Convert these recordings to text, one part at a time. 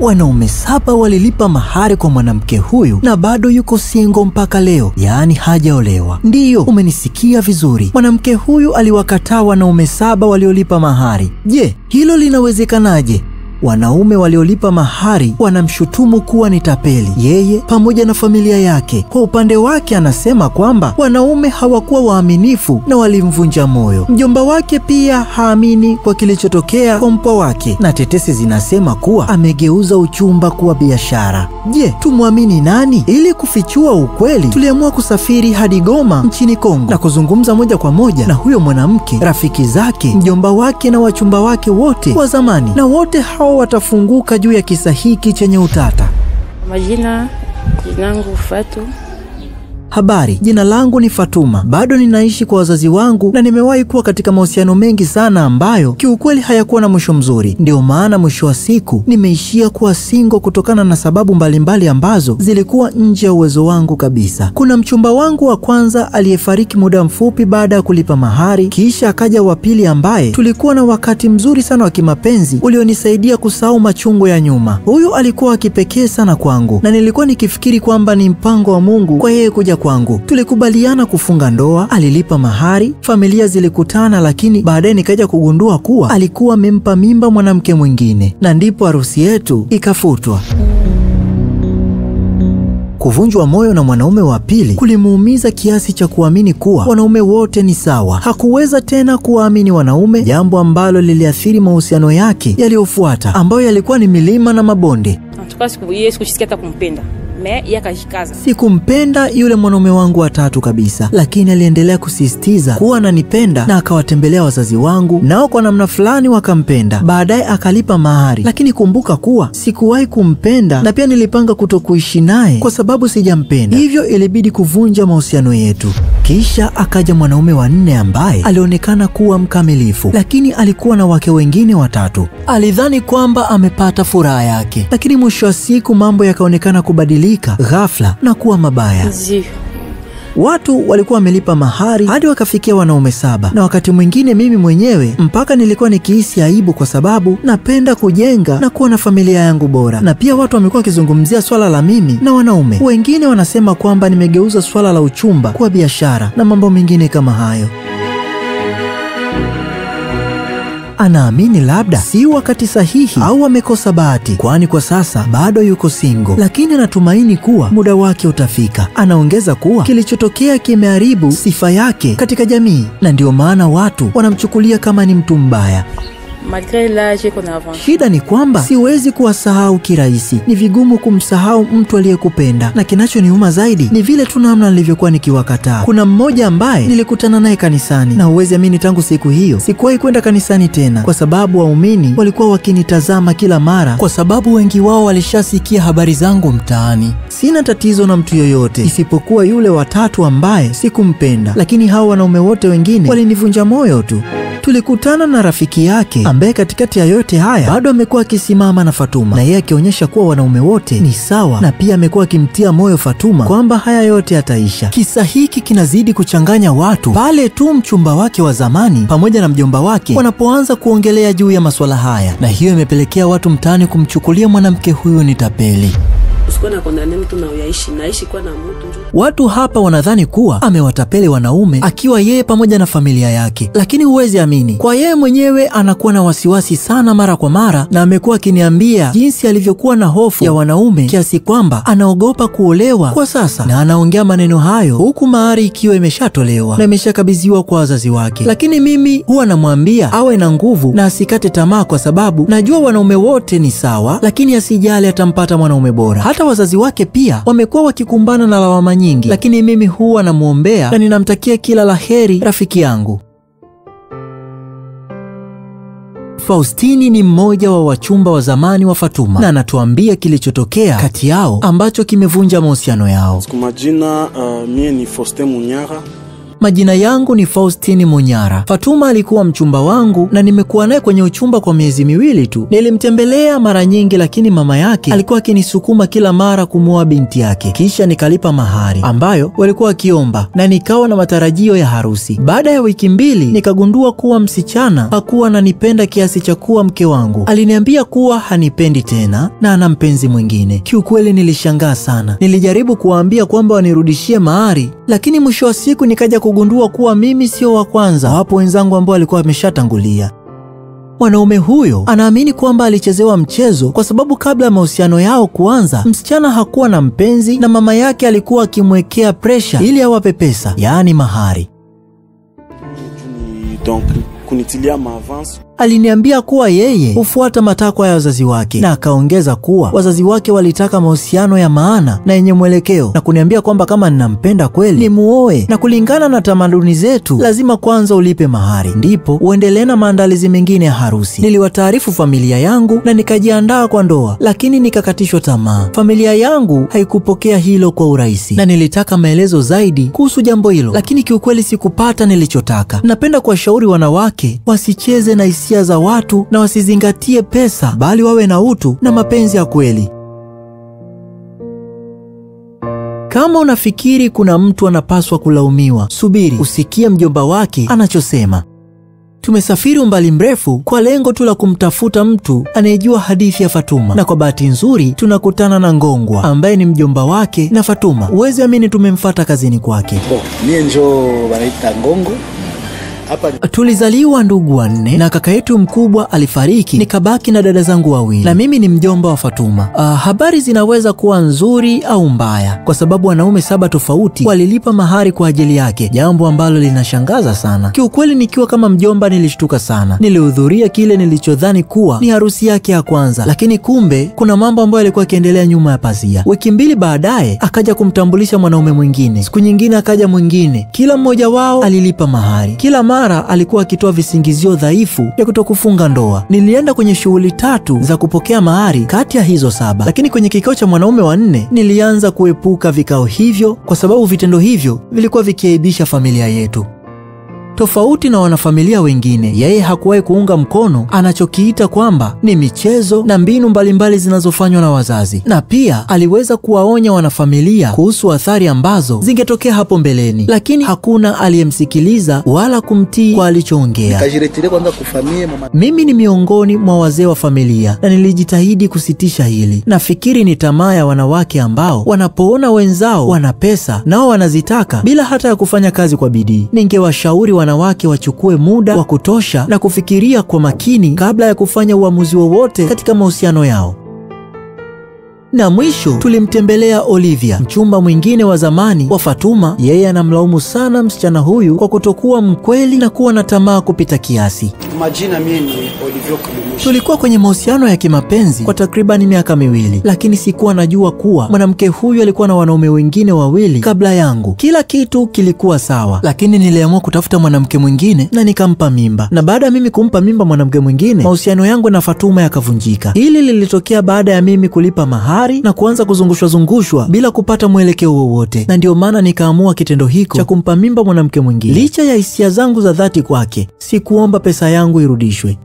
Wanaume 7 walilipa mahari kwa mwanamke huyu na bado yuko single mpaka leo, yaani hajaolewa. Ndiyo, umenisikia vizuri. Mwanamke huyu aliwakataa wanaume 7 waliolipa mahari. Je, hilo linawezekanaje? Wanaume waliolipa mahari wanamshutumu kuwa ni tapeli, yeye pamoja na familia yake. Kwa upande wake anasema kwamba wanaume hawakuwa waaminifu na walimvunja moyo. Mjomba wake pia haamini kwa kilichotokea kwa mpwa wake, na tetesi zinasema kuwa amegeuza uchumba kuwa biashara. Je, tumwamini nani? Ili kufichua ukweli, tuliamua kusafiri hadi Goma nchini Kongo na kuzungumza moja kwa moja na huyo mwanamke, rafiki zake, mjomba wake na wachumba wake wote wa zamani, na wote hao watafunguka juu ya kisa hiki chenye utata. Majina langu Fatu. Habari, jina langu ni Fatuma. Bado ninaishi kwa wazazi wangu na nimewahi kuwa katika mahusiano mengi sana ambayo kiukweli hayakuwa na mwisho mzuri. Ndio maana mwisho wa siku nimeishia kuwa single kutokana na sababu mbalimbali ambazo zilikuwa nje ya uwezo wangu kabisa. Kuna mchumba wangu wa kwanza aliyefariki muda mfupi baada ya kulipa mahari, kisha akaja wa pili ambaye tulikuwa na wakati mzuri sana wa kimapenzi ulionisaidia kusahau machungu ya nyuma. Huyu alikuwa wa kipekee sana kwangu na nilikuwa nikifikiri kwamba ni mpango wa Mungu kwa yeye kuja kwangu. Tulikubaliana kufunga ndoa, alilipa mahari, familia zilikutana, lakini baadaye nikaja kugundua kuwa alikuwa amempa mimba mwanamke mwingine, na ndipo harusi yetu ikafutwa. Kuvunjwa moyo na mwanaume wa pili kulimuumiza kiasi cha kuamini kuwa wanaume wote ni sawa. Hakuweza tena kuwaamini wanaume, jambo ambalo liliathiri mahusiano yake yaliyofuata ambayo yalikuwa ni milima na mabonde. Sikusikia kumpenda. Sikumpenda yule mwanaume wangu wa tatu kabisa, lakini aliendelea kusisitiza kuwa ananipenda na akawatembelea wazazi wangu, nao kwa namna fulani wakampenda. Baadaye akalipa mahari, lakini kumbuka kuwa sikuwahi kumpenda na pia nilipanga kutokuishi naye kwa sababu sijampenda. Hivyo ilibidi kuvunja mahusiano yetu. Kisha akaja mwanaume wa 4 ambaye alionekana kuwa mkamilifu, lakini alikuwa na wake wengine 3. Alidhani kwamba amepata furaha yake, lakini mwisho wa siku mambo yakaonekana kubadilika ghafla na kuwa mabaya. Watu walikuwa wamelipa mahari hadi wakafikia wanaume 7, na wakati mwingine mimi mwenyewe mpaka nilikuwa nikihisi aibu kwa sababu napenda kujenga na kuwa na familia yangu bora. Na pia watu wamekuwa wakizungumzia swala la mimi na wanaume. Wengine wanasema kwamba nimegeuza swala la uchumba kuwa biashara na mambo mengine kama hayo. Anaamini labda si wakati sahihi au amekosa bahati, kwani kwa sasa bado yuko single, lakini anatumaini kuwa muda wake utafika. Anaongeza kuwa kilichotokea kimeharibu sifa yake katika jamii, na ndio maana watu wanamchukulia kama ni mtu mbaya. Shida ni kwamba siwezi kuwasahau kirahisi. Ni vigumu kumsahau mtu aliyekupenda, na kinachoniuma zaidi ni vile tu namna nilivyokuwa nikiwakataa. Kuna mmoja ambaye nilikutana naye kanisani, na huwezi amini tangu siku hiyo sikuwahi kwenda kanisani tena, kwa sababu waumini walikuwa wakinitazama kila mara, kwa sababu wengi wao walishasikia habari zangu mtaani. Sina tatizo na mtu yoyote isipokuwa yule wa 3 ambaye sikumpenda, lakini hao wanaume wote wengine walinivunja moyo tu. Tulikutana na rafiki yake ambaye katikati ya yote haya bado amekuwa akisimama na Fatuma, na yeye akionyesha kuwa wanaume wote ni sawa, na pia amekuwa akimtia moyo Fatuma kwamba haya yote yataisha. Kisa hiki kinazidi kuchanganya watu pale tu mchumba wake wa zamani pamoja na mjomba wake wanapoanza kuongelea juu ya masuala haya, na hiyo imepelekea watu mtaani kumchukulia mwanamke huyu ni tapeli. Watu hapa wanadhani kuwa amewatapeli wanaume akiwa yeye pamoja na familia yake, lakini huwezi amini, kwa yeye mwenyewe anakuwa na wasiwasi sana mara kwa mara, na amekuwa akiniambia jinsi alivyokuwa na hofu ya wanaume kiasi kwamba anaogopa kuolewa kwa sasa, na anaongea maneno hayo huku mahari ikiwa imeshatolewa na imeshakabidhiwa kwa wazazi wake. Lakini mimi huwa namwambia awe na nguvu na asikate tamaa, kwa sababu najua wanaume wote ni sawa, lakini asijali atampata mwanaume bora. Hata wazazi wake pia wamekuwa wakikumbana na lawama nyingi, lakini mimi huwa namuombea na ninamtakia kila laheri rafiki yangu. Faustini ni mmoja wa wachumba wa zamani wa Fatuma, na anatuambia kilichotokea kati yao ambacho kimevunja mahusiano yao. Kwa majina mie ni Faustin Munyara. Majina yangu ni Faustini Munyara. Fatuma alikuwa mchumba wangu na nimekuwa naye kwenye uchumba kwa miezi miwili tu. Nilimtembelea mara nyingi, lakini mama yake alikuwa akinisukuma kila mara kumuoa binti yake. Kisha nikalipa mahari ambayo walikuwa wakiomba na nikawa na matarajio ya harusi. Baada ya wiki mbili nikagundua kuwa msichana hakuwa ananipenda kiasi cha kuwa mke wangu. Aliniambia kuwa hanipendi tena na ana mpenzi mwingine. Kiukweli nilishangaa sana. Nilijaribu kuwaambia kwamba wanirudishie mahari, lakini mwisho wa siku nikaja kugundua kuwa mimi sio wa kwanza. Wapo wenzangu ambao walikuwa wameshatangulia. Mwanaume huyo anaamini kwamba alichezewa mchezo kwa sababu kabla ya mahusiano yao kuanza, msichana hakuwa na mpenzi na mama yake alikuwa akimwekea pressure ili awape pesa, yaani mahari. Donc kunitilia maavance. Aliniambia kuwa yeye hufuata matakwa ya wazazi wake, na akaongeza kuwa wazazi wake walitaka mahusiano ya maana na yenye mwelekeo, na kuniambia kwamba kama ninampenda kweli ni muoe, na kulingana na tamaduni zetu lazima kwanza ulipe mahari ndipo uendelee na maandalizi mengine ya harusi. Niliwataarifu familia yangu na nikajiandaa kwa ndoa, lakini nikakatishwa tamaa. Familia yangu haikupokea hilo kwa urahisi na nilitaka maelezo zaidi kuhusu jambo hilo, lakini kiukweli sikupata nilichotaka. Napenda kuwashauri wanawake wasicheze na hisia za watu na wasizingatie pesa, bali wawe na utu na mapenzi ya kweli. Kama unafikiri kuna mtu anapaswa kulaumiwa, subiri usikie mjomba wake anachosema. Tumesafiri umbali mrefu kwa lengo tu la kumtafuta mtu anayejua hadithi ya Fatuma, na kwa bahati nzuri tunakutana na Ngongwa ambaye ni mjomba wake na Fatuma. Uwezi amini tumemfuata kazini kwake. Mie njo wanaita Ngongo. Tulizaliwa ndugu wanne na kaka yetu mkubwa alifariki, nikabaki na dada zangu wawili na mimi ni mjomba wa Fatuma. Habari zinaweza kuwa nzuri au mbaya kwa sababu wanaume 7 tofauti walilipa mahari kwa ajili yake, jambo ambalo linashangaza sana. Kiukweli nikiwa kama mjomba nilishtuka sana. Nilihudhuria kile nilichodhani kuwa ni harusi yake ya kwanza, lakini kumbe kuna mambo ambayo yalikuwa yakiendelea nyuma ya pazia. Wiki 2 baadaye akaja kumtambulisha mwanaume mwingine, siku nyingine akaja mwingine. Kila mmoja wao alilipa mahari. Kila mara alikuwa akitoa visingizio dhaifu ya kutokufunga ndoa. Nilienda kwenye shughuli 3 za kupokea mahari kati ya hizo 7, lakini kwenye kikao cha mwanaume wa 4 nilianza kuepuka vikao hivyo kwa sababu vitendo hivyo vilikuwa vikiaibisha familia yetu. Tofauti na wanafamilia wengine, yeye hakuwahi kuunga mkono anachokiita kwamba ni michezo na mbinu mbalimbali zinazofanywa na wazazi, na pia aliweza kuwaonya wanafamilia kuhusu athari ambazo zingetokea hapo mbeleni, lakini hakuna aliyemsikiliza wala kumtii kwa alichoongea. Mimi ni miongoni mwa wazee wa familia na nilijitahidi kusitisha hili. Nafikiri ni tamaa ya wanawake ambao wanapoona wenzao wana pesa nao wanazitaka bila hata ya kufanya kazi kwa bidii. Ningewashauri wanawake wachukue muda wa kutosha na kufikiria kwa makini kabla ya kufanya uamuzi wowote katika mahusiano yao. Na mwisho tulimtembelea Olivia, mchumba mwingine wa zamani wa Fatuma. Yeye anamlaumu sana msichana huyu kwa kutokuwa mkweli na kuwa na tamaa kupita kiasi. Majina mimi ni Olivia. Tulikuwa kwenye mahusiano ya kimapenzi kwa takribani miaka 2, lakini sikuwa najua kuwa mwanamke huyu alikuwa na wanaume wengine 2 kabla yangu. Kila kitu kilikuwa sawa, lakini niliamua kutafuta mwanamke mwingine na nikampa mimba. Na baada ya mimi kumpa mimba mwanamke mwingine, mahusiano yangu na Fatuma yakavunjika. Hili lilitokea baada ya mimi kulipa mahari na kuanza kuzungushwa bila kupata mwelekeo wowote, na ndio maana nikaamua kitendo hiko cha kumpa mimba mwanamke mwingine. Licha ya hisia zangu za dhati kwake, sikuomba pesa yangu irudishwe.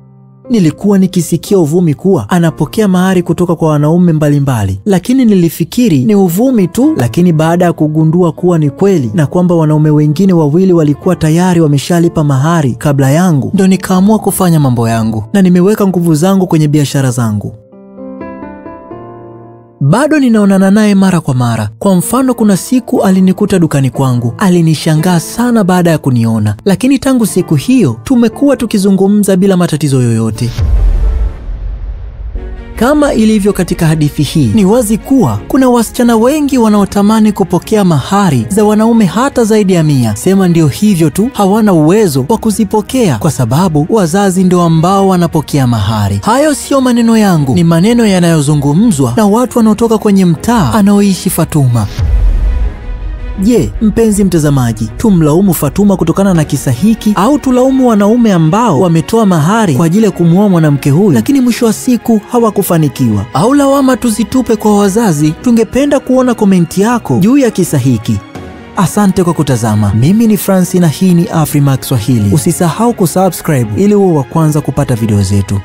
Nilikuwa nikisikia uvumi kuwa anapokea mahari kutoka kwa wanaume mbalimbali, lakini nilifikiri ni uvumi tu. Lakini baada ya kugundua kuwa ni kweli na kwamba wanaume wengine 2 walikuwa tayari wameshalipa mahari kabla yangu, ndio nikaamua kufanya mambo yangu na nimeweka nguvu zangu kwenye biashara zangu. Bado ninaonana naye mara kwa mara. Kwa mfano, kuna siku alinikuta dukani kwangu. Alinishangaa sana baada ya kuniona, lakini tangu siku hiyo tumekuwa tukizungumza bila matatizo yoyote. Kama ilivyo katika hadithi hii, ni wazi kuwa kuna wasichana wengi wanaotamani kupokea mahari za wanaume hata zaidi ya 100. Sema ndio hivyo tu, hawana uwezo wa kuzipokea kwa sababu wazazi ndio ambao wanapokea mahari. Hayo sio maneno yangu, ni maneno yanayozungumzwa na watu wanaotoka kwenye mtaa anaoishi Fatuma. Je, mpenzi mtazamaji, tumlaumu Fatuma kutokana na kisa hiki au tulaumu wanaume ambao wametoa mahari kwa ajili ya kumuoa mwanamke huyu lakini mwisho wa siku hawakufanikiwa? Au lawama tuzitupe kwa wazazi? Tungependa kuona komenti yako juu ya kisa hiki. Asante kwa kutazama. Mimi ni Francis na hii ni Afrimax Swahili. Usisahau kusubscribe ili uwe wa kwanza kupata video zetu.